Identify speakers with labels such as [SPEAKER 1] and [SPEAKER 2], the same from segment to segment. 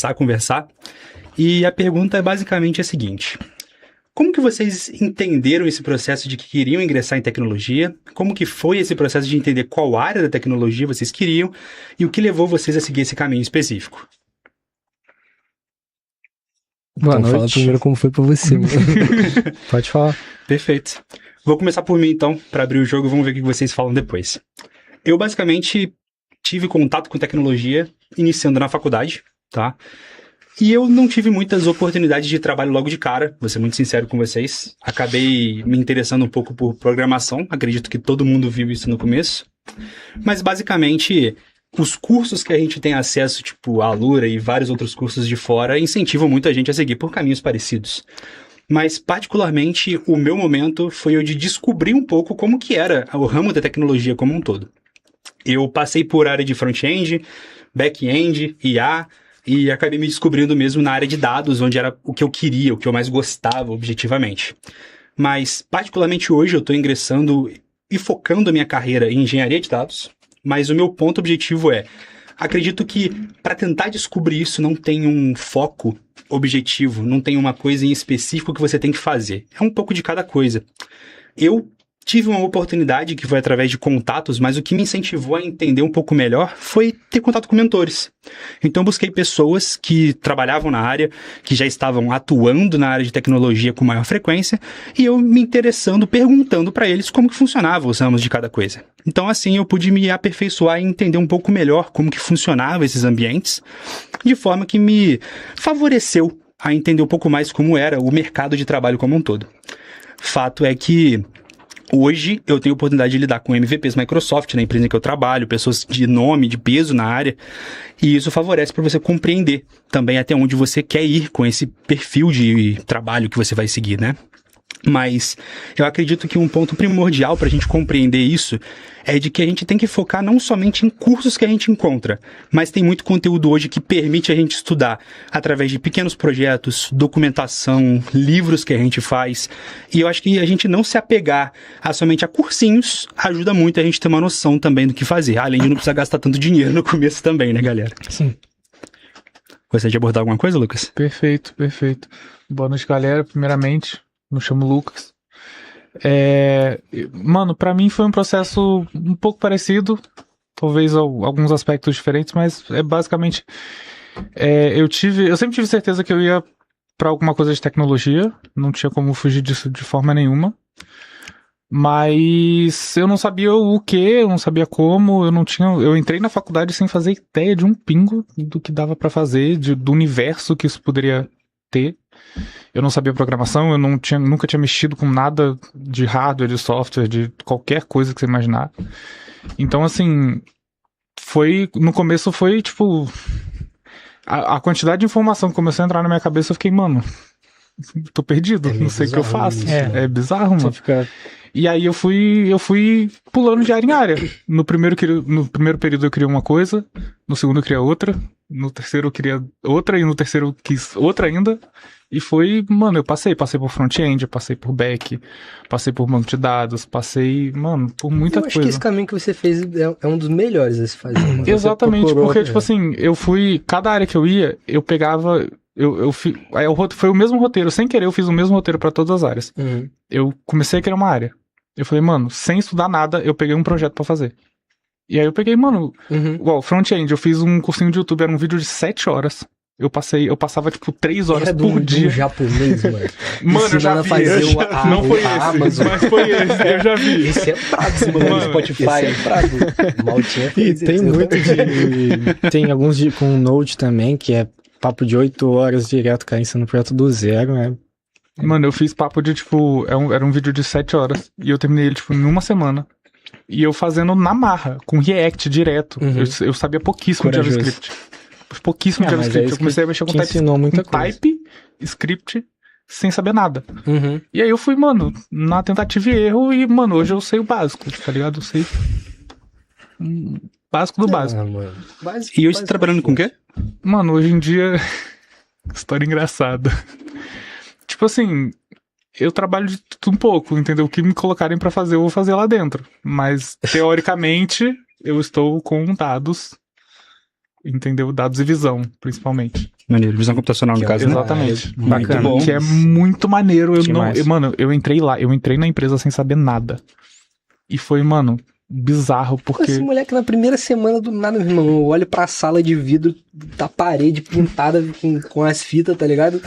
[SPEAKER 1] começar a conversar. E a pergunta é basicamente a seguinte: como que vocês entenderam esse processo de que queriam ingressar em tecnologia? Como que foi esse processo de entender qual área da tecnologia vocês queriam e o que levou vocês a seguir esse caminho específico?
[SPEAKER 2] Boa noite. Fala primeiro como foi pra você. Pode falar.
[SPEAKER 1] Perfeito. Vou começar por mim então, para abrir o jogo, vamos ver o que vocês falam depois. Eu basicamente tive contato com tecnologia iniciando na faculdade, tá? E eu não tive muitas oportunidades de trabalho logo de cara, vou ser muito sincero com vocês. Acabei me interessando um pouco por programação, acredito que todo mundo viu isso no começo. Mas basicamente, os cursos que a gente tem acesso, tipo a Alura e vários outros cursos de fora, incentivam muito a gente a seguir por caminhos parecidos. Mas, particularmente, o meu momento foi o de descobrir um pouco como que era o ramo da tecnologia como um todo. Eu passei por área de front-end, back-end, IA, e acabei me descobrindo mesmo na área de dados, onde era o que eu queria, o que eu mais gostava, objetivamente. Mas, particularmente hoje, eu estou ingressando e focando a minha carreira em engenharia de dados, mas o meu ponto objetivo acredito que para tentar descobrir isso não tem um foco objetivo, não tem uma coisa em específico que você tem que fazer. É um pouco de cada coisa. Eu tive uma oportunidade que foi através de contatos, mas o que me incentivou a entender um pouco melhor foi ter contato com mentores. Então eu busquei pessoas que trabalhavam na área, que já estavam atuando na área de tecnologia com maior frequência, e eu me interessando, perguntando para eles como que funcionavam os ramos de cada coisa. Então assim eu pude me aperfeiçoar e entender um pouco melhor como que funcionavam esses ambientes, de forma que me favoreceu a entender um pouco mais como era o mercado de trabalho como um todo. Fato é que hoje eu tenho a oportunidade de lidar com MVPs Microsoft na empresa em que eu trabalho, pessoas de nome, de peso na área, e isso favorece para você compreender também até onde você quer ir com esse perfil de trabalho que você vai seguir, né? Mas eu acredito que um ponto primordial para a gente compreender isso é de que a gente tem que focar não somente em cursos que a gente encontra, mas tem muito conteúdo hoje que permite a gente estudar através de pequenos projetos, documentação, livros que a gente faz. E eu acho que a gente não se apegar somente a cursinhos ajuda muito a gente ter uma noção também do que fazer, além de não precisar gastar tanto dinheiro no começo também, né, galera?
[SPEAKER 2] Sim.
[SPEAKER 1] Gostaria de abordar alguma coisa, Lucas?
[SPEAKER 3] Perfeito. Boa noite, galera. Primeiramente, me chamo Lucas. Mano, pra mim foi um processo um pouco parecido, talvez alguns aspectos diferentes, mas basicamente eu sempre tive certeza que eu ia pra alguma coisa de tecnologia, não tinha como fugir disso de forma nenhuma, mas eu não sabia o que, eu não sabia como, eu entrei na faculdade sem fazer ideia de um pingo do que dava pra fazer, do universo que isso poderia ter. Eu não sabia programação, eu nunca tinha mexido com nada de hardware, de software, de qualquer coisa que você imaginar. Então, assim, no começo foi, tipo, a quantidade de informação que começou a entrar na minha cabeça, eu fiquei, mano, tô perdido, não sei o que eu faço. É bizarro, mano. E aí eu fui pulando de área em área. No primeiro período eu queria uma coisa, no segundo eu queria outra, no terceiro eu queria outra, e no terceiro eu quis outra ainda. E mano, eu passei por front-end, eu passei por back, passei por banco de dados, mano, por muita coisa.
[SPEAKER 2] Eu acho que esse caminho que você fez é um dos melhores a se fazer.
[SPEAKER 3] Exatamente, porque, tipo assim, cada área que eu ia, eu pegava, foi o mesmo roteiro, sem querer eu fiz o mesmo roteiro pra todas as áreas.
[SPEAKER 2] Uhum.
[SPEAKER 3] Eu comecei a querer uma área. Eu falei, mano, sem estudar nada, eu peguei um projeto pra fazer. E aí eu peguei, mano, front-end, eu fiz um cursinho de YouTube, era um vídeo de 7 horas. Eu passava, tipo, 3 horas por dia.
[SPEAKER 2] Um japonês, mano.
[SPEAKER 3] Mano, eu já vi. Não foi esse, mas foi esse, eu já vi.
[SPEAKER 2] Esse é brabo, mano. Spotify. Esse é brabo. Maltinha fez
[SPEAKER 4] e tem muito tem alguns com Node também, que é papo de 8 horas direto, cara, ensinando o projeto do zero, né?
[SPEAKER 3] Mano, eu fiz papo de, tipo, era um vídeo de 7 horas. E eu terminei ele, tipo, em uma semana. E eu fazendo na marra, com React direto. Eu sabia pouquíssimo de JavaScript. Pouquíssimo JavaScript. Eu comecei a mexer com type, script, sem saber nada. E aí eu fui, mano, na tentativa e erro, e, mano, hoje eu sei o básico, tá ligado? Eu sei básico do básico.
[SPEAKER 1] E hoje você tá trabalhando com o quê?
[SPEAKER 3] Mano, hoje em dia... História engraçada. Tipo assim, eu trabalho de tudo um pouco, entendeu? O que me colocarem pra fazer, eu vou fazer lá dentro. Mas, teoricamente, eu estou com dados entendeu? Dados e visão, principalmente.
[SPEAKER 1] Maneiro, visão computacional, no caso, né?
[SPEAKER 3] Exatamente.
[SPEAKER 1] Bacana.
[SPEAKER 3] Muito bom. Que é muito maneiro.
[SPEAKER 2] Mano,
[SPEAKER 3] eu entrei lá, eu entrei na empresa sem saber nada. E foi, mano, bizarro, porque...
[SPEAKER 5] Esse moleque na primeira semana do nada, meu irmão, eu olho pra sala de vidro da parede pintada com as fitas, tá ligado?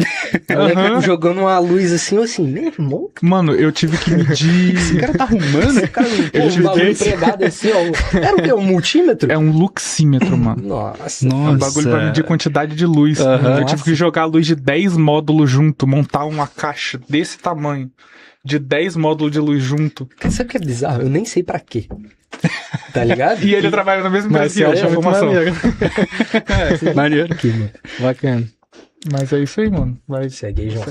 [SPEAKER 5] Moleque jogando uma luz assim, eu assim, meu irmão...
[SPEAKER 3] Mano, eu tive que medir...
[SPEAKER 1] Esse cara tá arrumando?
[SPEAKER 5] Esse cara, um bagulho empregado assim, ó. Era o quê? Um multímetro?
[SPEAKER 3] É um luxímetro, mano.
[SPEAKER 5] Nossa.
[SPEAKER 3] É um bagulho pra medir quantidade de luz. Eu tive que jogar a luz de 10 módulos junto, montar uma caixa desse tamanho. De 10 módulos de luz junto.
[SPEAKER 5] Sabe o que é bizarro? Eu nem sei pra quê. Tá ligado?
[SPEAKER 3] E ele trabalha na mesma empresa que eu, chama informação.
[SPEAKER 1] Maneiro.
[SPEAKER 2] Bacana.
[SPEAKER 3] Mas é isso aí, mano. Vai.
[SPEAKER 5] Segue aí, João.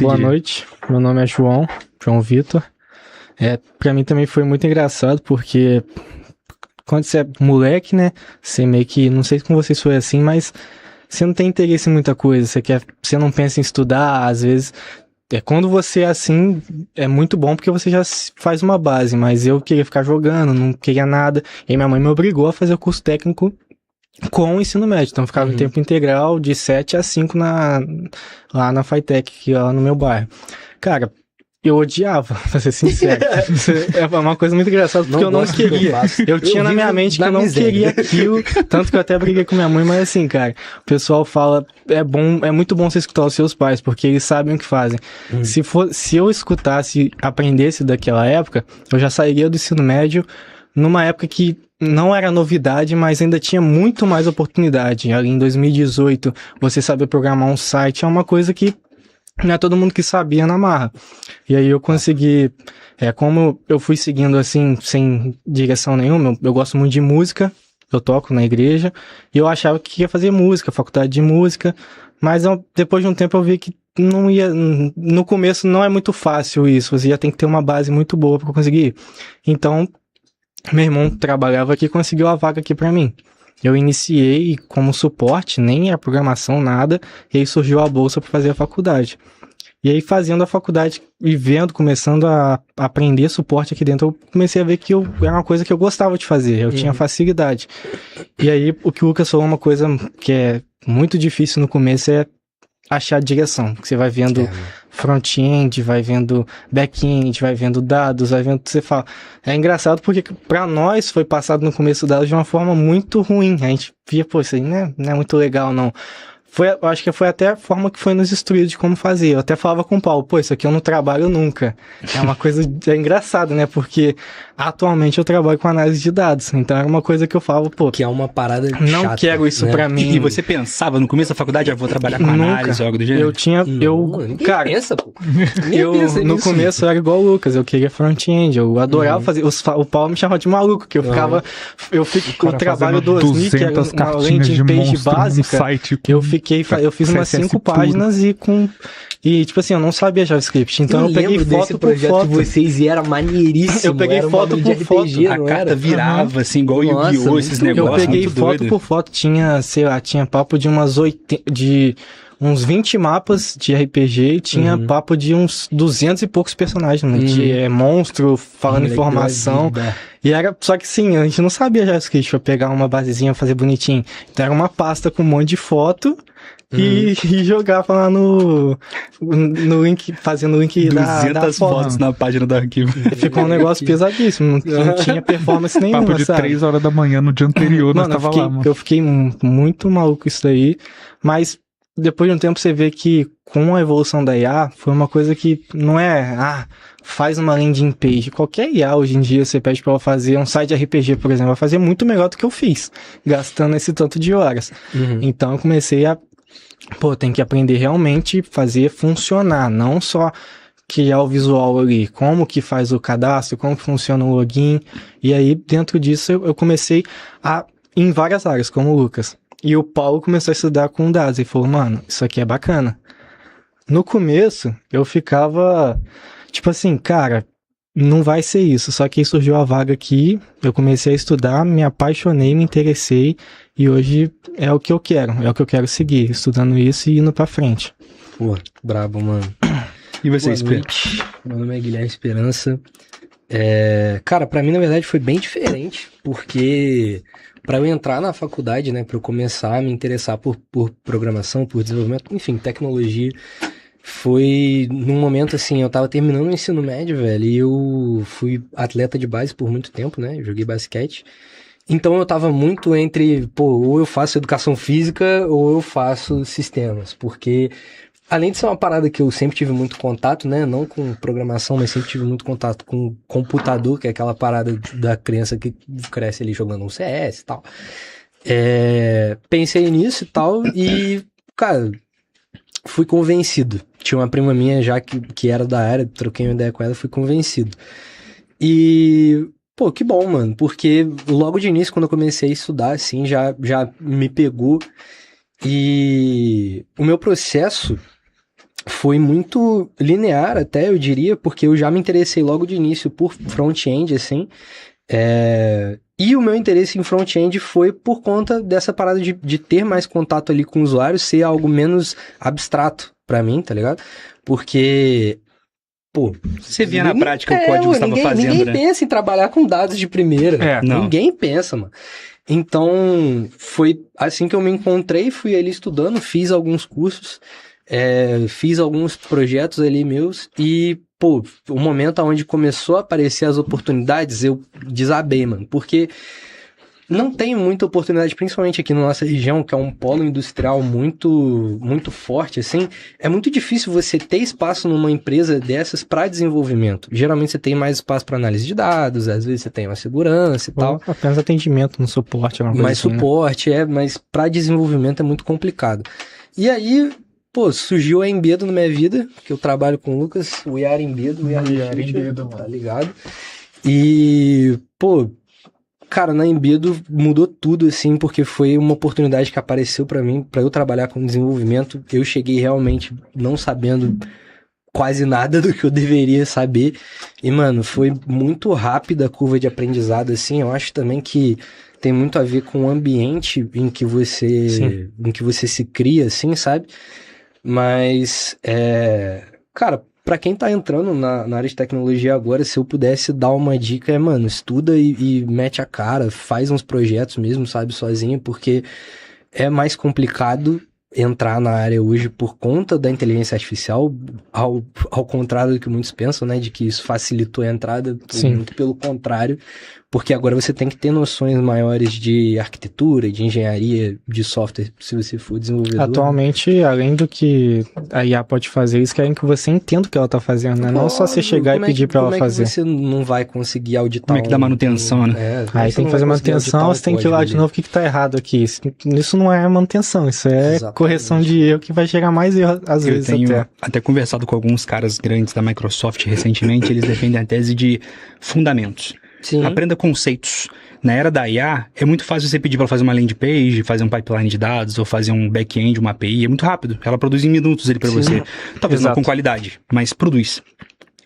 [SPEAKER 2] Boa noite. Meu nome é João Vitor. Pra mim também foi muito engraçado, porque quando você é moleque, né? Você meio que, não sei se com vocês foi assim, mas você não tem interesse em muita coisa. Você não pensa em estudar, às vezes... Quando você é assim, é muito bom porque você já faz uma base, mas eu queria ficar jogando, não queria nada. E minha mãe me obrigou a fazer o curso técnico com o ensino médio. Então eu ficava em tempo integral de 7 a 5 lá na Fitec, que é lá no meu bairro. Cara, eu odiava, pra ser sincero. É uma coisa muito engraçada, porque eu não queria. Eu tinha na minha mente que eu não queria aquilo, tanto que eu até briguei com minha mãe, mas assim, cara, o pessoal fala, é muito bom você escutar os seus pais, porque eles sabem o que fazem. Se eu escutasse, aprendesse daquela época, eu já sairia do ensino médio numa época que não era novidade, mas ainda tinha muito mais oportunidade. Ali em 2018, você saber programar um site é uma coisa que não é todo mundo que sabia na marra. E aí eu consegui, como eu fui seguindo assim, sem direção nenhuma, eu gosto muito de música, eu toco na igreja, e eu achava que ia fazer música, faculdade de música, mas depois de um tempo eu vi que não ia, no começo não é muito fácil isso, você já tem que ter uma base muito boa para conseguir. Então, meu irmão trabalhava aqui e conseguiu a vaga aqui para mim. Eu iniciei como suporte, nem era programação, nada, e aí surgiu a bolsa para fazer a faculdade. E aí, fazendo a faculdade e começando a aprender suporte aqui dentro, eu comecei a ver que era uma coisa que eu gostava de fazer, eu tinha facilidade. E aí, o que o Lucas falou, uma coisa que é muito difícil no começo é achar a direção, porque você vai vendo front-end, vai vendo back-end, vai vendo dados, vai vendo... Você fala... É engraçado porque pra nós foi passado no começo dados de uma forma muito ruim. A gente via, pô, isso aí não é muito legal, não. Eu acho que foi até a forma que foi nos instruídos de como fazer. Eu até falava com o Paulo, pô, isso aqui eu não trabalho nunca. É uma coisa engraçada, né? Porque atualmente eu trabalho com análise de dados. Então era uma coisa que eu falava, pô...
[SPEAKER 5] Que é uma parada
[SPEAKER 2] não
[SPEAKER 5] chata,
[SPEAKER 2] quero isso, né? Pra mim.
[SPEAKER 1] E você pensava no começo da faculdade, eu vou trabalhar com análise ou algo do gênero?
[SPEAKER 2] Cara,
[SPEAKER 5] pensa, pô.
[SPEAKER 2] No começo eu era igual o Lucas, eu queria front-end, eu adorava fazer. O Paulo me chamava de maluco, que eu ficava... O trabalho do Osni, que era uma landing page básica, eu fiz umas 5 páginas e tipo assim, eu não sabia JavaScript, então eu peguei foto por foto.
[SPEAKER 5] De vocês e era maneiríssimo.
[SPEAKER 2] Eu peguei foto por foto.
[SPEAKER 1] A carta virava assim, igual Yu-Gi-Oh! Esses negócios.
[SPEAKER 2] Eu peguei foto por foto, tinha papo de uns 20 mapas de RPG e tinha papo de uns 200 e poucos personagens, né? De monstro, falando informação. E era, só que sim, a gente não sabia JavaScript pra pegar uma basezinha, fazer bonitinho. Então era uma pasta com um monte de foto e jogar lá no link, fazendo o link da
[SPEAKER 1] 200 fotos na página do arquivo.
[SPEAKER 2] Ficou um negócio pesadíssimo, não tinha performance nenhuma,
[SPEAKER 3] papo de 3 horas da manhã no dia anterior, nós tava lá, mano.
[SPEAKER 2] Eu fiquei muito maluco isso daí, mas depois de um tempo você vê que com a evolução da IA, foi uma coisa que não é, faz uma landing page. Qualquer IA hoje em dia você pede pra ela fazer um site de RPG, por exemplo, vai fazer muito melhor do que eu fiz, gastando esse tanto de horas. Então eu comecei a, tem que aprender realmente fazer funcionar, não só criar o visual ali, como que faz o cadastro, como que funciona o login. E aí, dentro disso, eu comecei em várias áreas, como o Lucas. E o Paulo começou a estudar com dados e falou, mano, isso aqui é bacana. No começo, eu ficava, tipo assim, cara, não vai ser isso. Só que aí surgiu a vaga aqui, eu comecei a estudar, me apaixonei, me interessei, e hoje é o que eu quero seguir, estudando isso e indo pra frente.
[SPEAKER 5] Pô, brabo, mano.
[SPEAKER 1] E você,
[SPEAKER 5] Boa noite. Meu nome é Guilherme Esperança. Cara, pra mim, na verdade, foi bem diferente, porque pra eu entrar na faculdade, né, pra eu começar a me interessar por programação, por desenvolvimento, enfim, tecnologia, foi num momento assim, eu tava terminando o ensino médio, velho, e eu fui atleta de base por muito tempo, né, joguei basquete. Então eu tava muito entre, ou eu faço educação física ou eu faço sistemas, porque além de ser uma parada que eu sempre tive muito contato, né, não com programação, mas sempre tive muito contato com computador, que é aquela parada da criança que cresce ali jogando um CS e tal. Pensei nisso e tal e, cara, fui convencido. Tinha uma prima minha já que era da área, troquei uma ideia com ela, fui convencido. E... que bom, mano, porque logo de início, quando eu comecei a estudar, assim, já me pegou. E o meu processo foi muito linear até, eu diria, porque eu já me interessei logo de início por front-end, assim. E o meu interesse em front-end foi por conta dessa parada de ter mais contato ali com o usuário, ser algo menos abstrato pra mim, tá ligado? Porque...
[SPEAKER 1] você via na prática o código que você estava fazendo,
[SPEAKER 5] ninguém
[SPEAKER 1] né?
[SPEAKER 5] pensa em trabalhar com dados de primeira.
[SPEAKER 1] Não.
[SPEAKER 5] Ninguém pensa, mano. Então, foi assim que eu me encontrei, fui ali estudando, fiz alguns cursos, fiz alguns projetos ali meus e, o momento onde começou a aparecer as oportunidades, eu desabei, mano. Porque não tem muita oportunidade, principalmente aqui na nossa região, que é um polo industrial muito, muito forte, assim. É muito difícil você ter espaço numa empresa dessas para desenvolvimento. Geralmente você tem mais espaço para análise de dados, às vezes você tem uma segurança e tal.
[SPEAKER 2] Apenas atendimento no suporte, alguma coisa
[SPEAKER 5] mais
[SPEAKER 2] assim,
[SPEAKER 5] suporte, mas para desenvolvimento é muito complicado. E aí, surgiu a Embedo na minha vida, que eu trabalho com o Lucas, o Yara Embedo, tá ligado? E, cara, na Embedo mudou tudo, assim, porque foi uma oportunidade que apareceu pra mim, pra eu trabalhar com desenvolvimento. Eu cheguei realmente não sabendo quase nada do que eu deveria saber. E, mano, foi muito rápida a curva de aprendizado, assim. Eu acho também que tem muito a ver com o ambiente em que você se cria, assim, sabe? Mas, cara, pra quem tá entrando na área de tecnologia agora, se eu pudesse dar uma dica, mano, estuda e mete a cara, faz uns projetos mesmo, sabe, sozinho, porque é mais complicado entrar na área hoje por conta da inteligência artificial, ao contrário do que muitos pensam, né, de que isso facilitou a entrada, muito pelo contrário, porque agora você tem que ter noções maiores de arquitetura, de engenharia, de software, se você for desenvolvedor.
[SPEAKER 2] Atualmente, além do que a IA pode fazer, eles querem que você entenda o que ela tá fazendo, né? Não só você chegar e pedir pra ela fazer.
[SPEAKER 5] Como é que você não vai conseguir auditar?
[SPEAKER 1] Como é que dá manutenção, né?
[SPEAKER 2] Aí tem que fazer manutenção, você tem que ir lá de novo, o que tá errado aqui? Isso não é manutenção, isso é correção de erro que vai gerar mais erro, às vezes.
[SPEAKER 1] Eu tenho até conversado com alguns caras grandes da Microsoft recentemente, eles defendem a tese de fundamentos.
[SPEAKER 5] Sim.
[SPEAKER 1] Aprenda conceitos. Na era da IA, é muito fácil você pedir para ela fazer uma landing page, fazer um pipeline de dados, ou fazer um back-end, uma API. É muito rápido. Ela produz em minutos ali para você. Talvez não com qualidade, mas produz.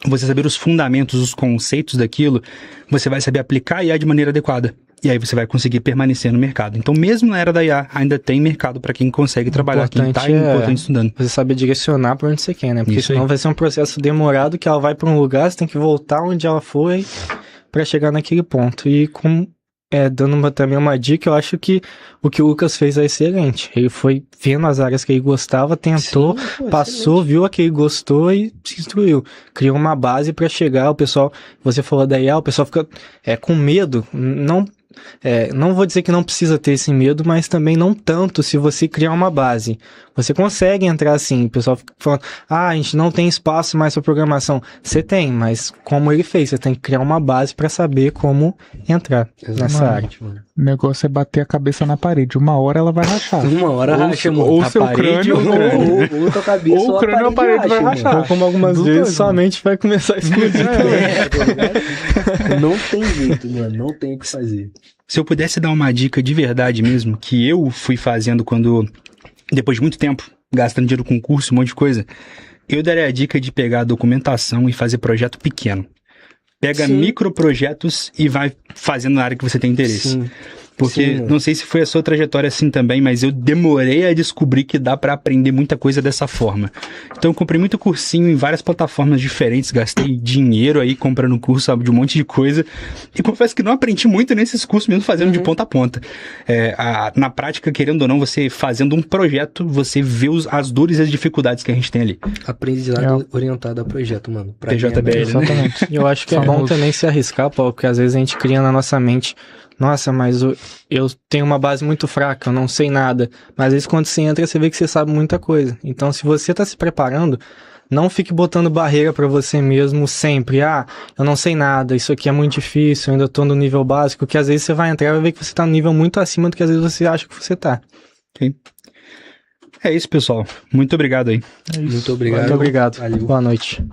[SPEAKER 1] Você saber os fundamentos, os conceitos daquilo, você vai saber aplicar a IA de maneira adequada. E aí você vai conseguir permanecer no mercado. Então, mesmo na era da IA, ainda tem mercado para quem consegue trabalhar, quem está importante estudando.
[SPEAKER 2] Você saber direcionar para onde você quer, né? Porque senão vai ser um processo demorado que ela vai para um lugar, você tem que voltar onde ela foi para chegar naquele ponto. E dando também uma dica, eu acho que o que o Lucas fez é excelente. Ele foi vendo as áreas que ele gostava, tentou, passou, viu a que ele gostou e se instruiu. Criou uma base para chegar, o pessoal, você falou da IA, o pessoal fica com medo, não vou dizer que não precisa ter esse medo, mas também não tanto se você criar uma base. Você consegue entrar assim, o pessoal fica falando, a gente não tem espaço mais para programação. Você tem, mas como ele fez, você tem que criar uma base para saber como entrar nessa área.
[SPEAKER 3] O negócio é bater a cabeça na parede, uma hora ela vai rachar.
[SPEAKER 5] Uma hora racha, mano.
[SPEAKER 3] Ou seu crânio,
[SPEAKER 5] ou tua cabeça,
[SPEAKER 3] ou o crânio, a parede vai rachar.
[SPEAKER 2] Ou como algumas vezes, sua mente vai começar a explodir também.
[SPEAKER 5] Não tem jeito, mano, não tem o que fazer.
[SPEAKER 1] Se eu pudesse dar uma dica de verdade mesmo, que eu fui fazendo depois de muito tempo, gastando dinheiro com curso, um monte de coisa, eu daria a dica de pegar a documentação e fazer projeto pequeno. Pega microprojetos e vai fazendo na área que você tem interesse.
[SPEAKER 5] Sim.
[SPEAKER 1] Porque
[SPEAKER 5] Sim.
[SPEAKER 1] não sei se foi a sua trajetória assim também, mas eu demorei a descobrir que dá pra aprender muita coisa dessa forma. Então eu comprei muito cursinho em várias plataformas diferentes, gastei dinheiro aí comprando curso, sabe, de um monte de coisa. E confesso que não aprendi muito nesses cursos mesmo fazendo de ponta a ponta. Na prática, querendo ou não, você fazendo um projeto, você vê as dores e as dificuldades que a gente tem ali.
[SPEAKER 5] Aprendizado orientado a projeto, mano. Pra mim é
[SPEAKER 1] PJBL,
[SPEAKER 5] melhor.
[SPEAKER 2] Exatamente. E eu acho que é bom
[SPEAKER 3] Famoso.
[SPEAKER 2] também se arriscar, Paulo, porque às vezes a gente cria na nossa mente, nossa, mas eu tenho uma base muito fraca, eu não sei nada. Mas às vezes quando você entra, você vê que você sabe muita coisa. Então, se você tá se preparando, não fique botando barreira pra você mesmo sempre. Eu não sei nada, isso aqui é muito difícil, eu ainda tô no nível básico, que às vezes você vai entrar e vai ver que você tá no nível muito acima do que às vezes você acha que você tá.
[SPEAKER 1] É isso, pessoal. Muito obrigado aí.
[SPEAKER 5] Muito obrigado.
[SPEAKER 2] Muito obrigado.
[SPEAKER 5] Valeu.
[SPEAKER 2] Boa noite.